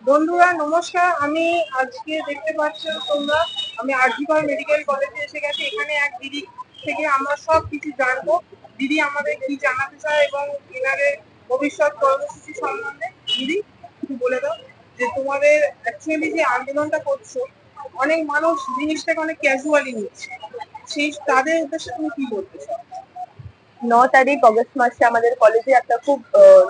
বন্ধুরা নমস্কার। আমি আজকে দেখতে পাচ্ছ তোমরা, আমি জি কর মেডিকেল কলেজে এসে গেছি। এখানে এক দিদি থেকে আমরা সব কিছু জানবো। দিদি আমাদের কি জানাতে চায় এবং এনাদের ভবিষ্যৎ কর্মসূচি সম্বন্ধে। দিদি একটু বলে দাও যে তোমাদের অ্যাকচুয়ালি যে আন্দোলনটা করছো, অনেক মানুষ জিনিসটাকে অনেক ক্যাজুয়ালি নিচ্ছে, সেই তাদের উদ্দেশ্যে তুমি কি বলতে চাও? 9 তারিখ অগস্ট মাসে আমাদের কলেজে একটা খুব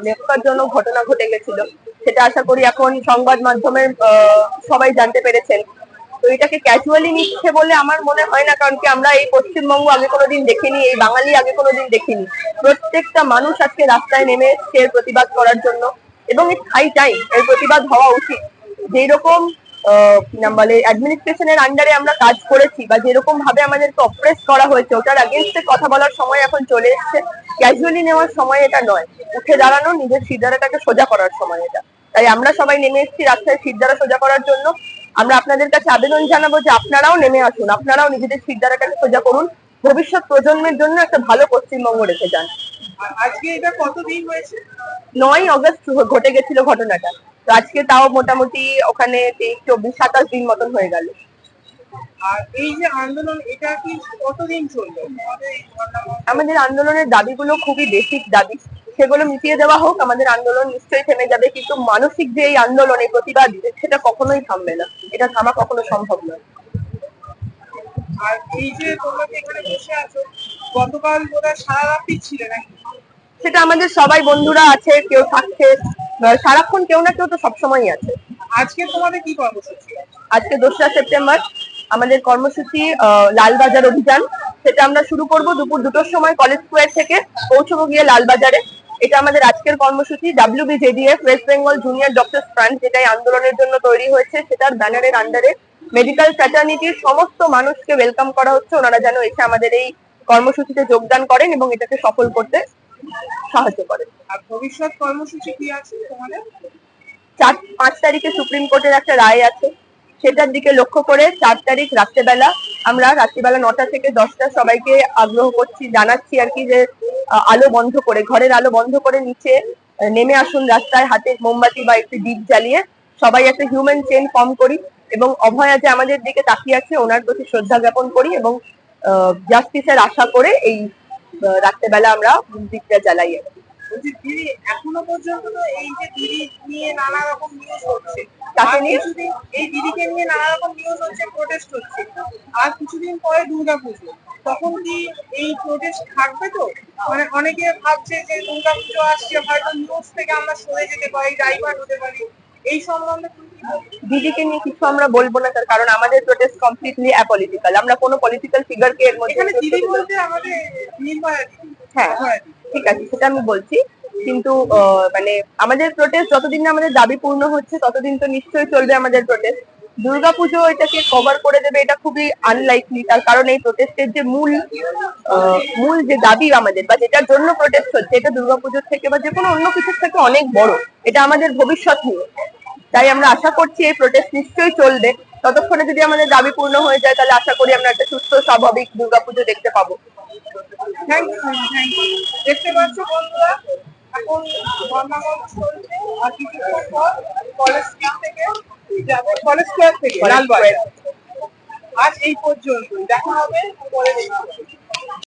নেপকারজনক ঘটনা ঘটে গেছিল। সেটা আশা করি এখন সংবাদ মাধ্যমের সবাই জানতে পেরেছেন। তো এটাকে ক্যাজুয়ালি নিচ্ছে বলে আমার মনে হয় না, কারণ কি আমরা এই পশ্চিমবঙ্গ আগে কোনোদিন দেখিনি, এই বাঙালি আগে কোনোদিন দেখিনি। প্রত্যেকটা মানুষ আজকে রাস্তায় নেমে এসছে এর প্রতিবাদ করার জন্য, এবং এই হাই টাইম এর প্রতিবাদ হওয়া উচিত। যেই রকম বলে অ্যাডমিনিস্ট্রেশনের আন্ডারে আমরা কাজ করেছি বা যেরকম ভাবে আমাদেরকে অপ্রেস করা হয়েছে, ওটার আগেনস্টে কথা বলার সময় এখন চলে এসছে। ক্যাজুয়ালি নেওয়ার সময় এটা নয়, উঠে দাঁড়ানো, নিজের সিদ্ধারাটাকে সোজা করার সময় এটা। তাই আমরা সবাই নেমে এসেছি রাস্তায় সিদ্ধারা সোজা করার জন্য। আমরা আপনাদের কাছে আবেদন জানাবো যে আপনারাও নেমে আসুন, আপনারাও নিজেদের সিদ্ধারাটাকে সোজা করুন, ভবিষ্যৎ প্রজন্মের জন্য একটা ভালো পশ্চিমবঙ্গ রেখে যান। আজকে এটা কতদিন হয়েছে? 9 অগস্ট ঘটে গেছিল ঘটনাটা। তো আজকে তাও মোটামুটি ওখানে 23, 24, 27 দিন মতন হয়ে গেল। আর এই যে আন্দোলন, এটা কি কতদিন চলবে? আমাদের আন্দোলনের দাবিগুলো খুবই বেসিক দাবি, সেগুলো মিটিয়ে দেওয়া হোক, আমাদের আন্দোলন নিশ্চয়ই থেমে যাবে। কিন্তু মানসিক যে এই আন্দোলন, এই প্রতিবাদ, সেটা কখনোই থামবে না, এটা থামা কখনো সম্ভব নয়। আর এই যে তোমরা এখানে বসে আছো, গতকাল বোধহয় সারা রাত্রি ছিলে নাকি? সেটা আমাদের সবাই বন্ধুরা আছে, কেউ থাকছে সারাক্ষণ, কেউ না কেউ তো সবসময়ই আছে। আজকে তোমাদের কি কর্মসূচি? আজকে 2রা সেপ্টেম্বর আমাদের কর্মসূচি লালবাজার অভিযান। সেটা আমরা শুরু করব দুপুর 2টোর সময় কলেজ স্কোয়ার থেকে, পৌঁছবো গিয়ে লালবাজারে। এটা আমাদের আজকের কর্মসূচি। WBJDF West Bengal junior doctor front, যেটাই আন্দোলনের জন্য তৈরি হয়েছে, সেটার ব্যানারের আন্ডারে মেডিকেল ফ্র্যাটার্নিটির সমস্ত মানুষকে ওয়েলকাম করা হচ্ছে। ওনারা যেন এসে আমাদের এই কর্মসূচিতে যোগদান করেন এবং এটাকে সফল করতে সাহায্য করেন। আর ভবিষ্যৎ কর্মসূচি কি আছে তোমাদের? 5 তারিখে সুপ্রিম কোর্টের একটা রায় আছে, সেটার দিকে লক্ষ্য করে 4 তারিখ রাত্রেবেলা, আমরা রাত্রিবেলা 9টা থেকে 10টা সবাইকে আগ্রহ করছি, জানাচ্ছি আর কি, যে আলো বন্ধ করে, ঘরের আলো বন্ধ করে নিচে নেমে আসুন রাস্তায়, হাতে মোমবাতি বা একটি দীপ জ্বালিয়ে সবাই একটা হিউম্যান চেইন ফর্ম করি এবং অভয়া যে আমাদের দিকে তাকিয়ে আছে ওনার প্রতি শ্রদ্ধা জ্ঞাপন করি এবং জাস্টিসের আশা করে এই রাত্রেবেলা আমরা দীপটা জ্বালাই। দিদি, এখনো পর্যন্ত তো এই যে দিদি নিয়ে নানা রকম নিউজ হচ্ছে, এই দিদিকে নিয়ে নানা রকম নিউজ হচ্ছে, প্রোটেস্ট হচ্ছে। আর কিছুদিন পরে দুর্গাপুজো, তখন কি এই প্রোটেস্ট থাকবে? তো মানে অনেকে ভাবছে যে দুর্গাপুজো আসছে, হয়তো নিউজ থেকে আমরা সরে যেতে পারি, ডাইভার্ট হতে পারি। এই সম্বন্ধে দিদিকে নিয়ে কিছু আমরা বলবো না, তার কারণ আমাদের প্রোটেস্ট কমপ্লিটলি অ্যাপলিটিক্যাল। আমরা কোনো পলিটিক্যাল ফিগারকে এর মধ্যে, দিদি বলতে আমাদের নির্ভয়া দিদি। হ্যাঁ ঠিক আছে, সেটা আমি বলছি। কিন্তু মানে আমাদের প্রোটেস্ট যতদিন না আমাদের দাবি পূর্ণ হচ্ছে ততদিন তো নিশ্চয়ই চলবে আমাদের প্রোটেস্ট। দুর্গাপুজো এটাকে কভার করে দেবে এটা খুবই আনলাইকলি, তার কারণ এই প্রোটেস্টের যে মূল যে দাবি আমাদের বা যেটার জন্য প্রোটেস্ট হচ্ছে, এটা দুর্গাপুজোর থেকে বা যে কোনো অন্য কিছুর থেকে অনেক বড়। এটা আমাদের ভবিষ্যৎ নিয়ে। তাই আমরা আশা করছি এই প্রোটেস্ট নিশ্চয়ই চলবে। ততক্ষণে যদি আমাদের দাবি পূর্ণ হয়ে যায়, তাহলে আশা করি আমরা একটা সুস্থ স্বাভাবিক দুর্গাপুজো দেখতে পাবো। দেখতে পাচ্ছ বন্ধুরা, এখন ধর্মঘট চলছে। আর কিছুক্ষণ পর কলেজ স্ট্রিট থেকে যাবে, কলেজ স্কোয়ার থেকে লালবাজার। আজ এই পর্যন্ত, দেখা হবে পরের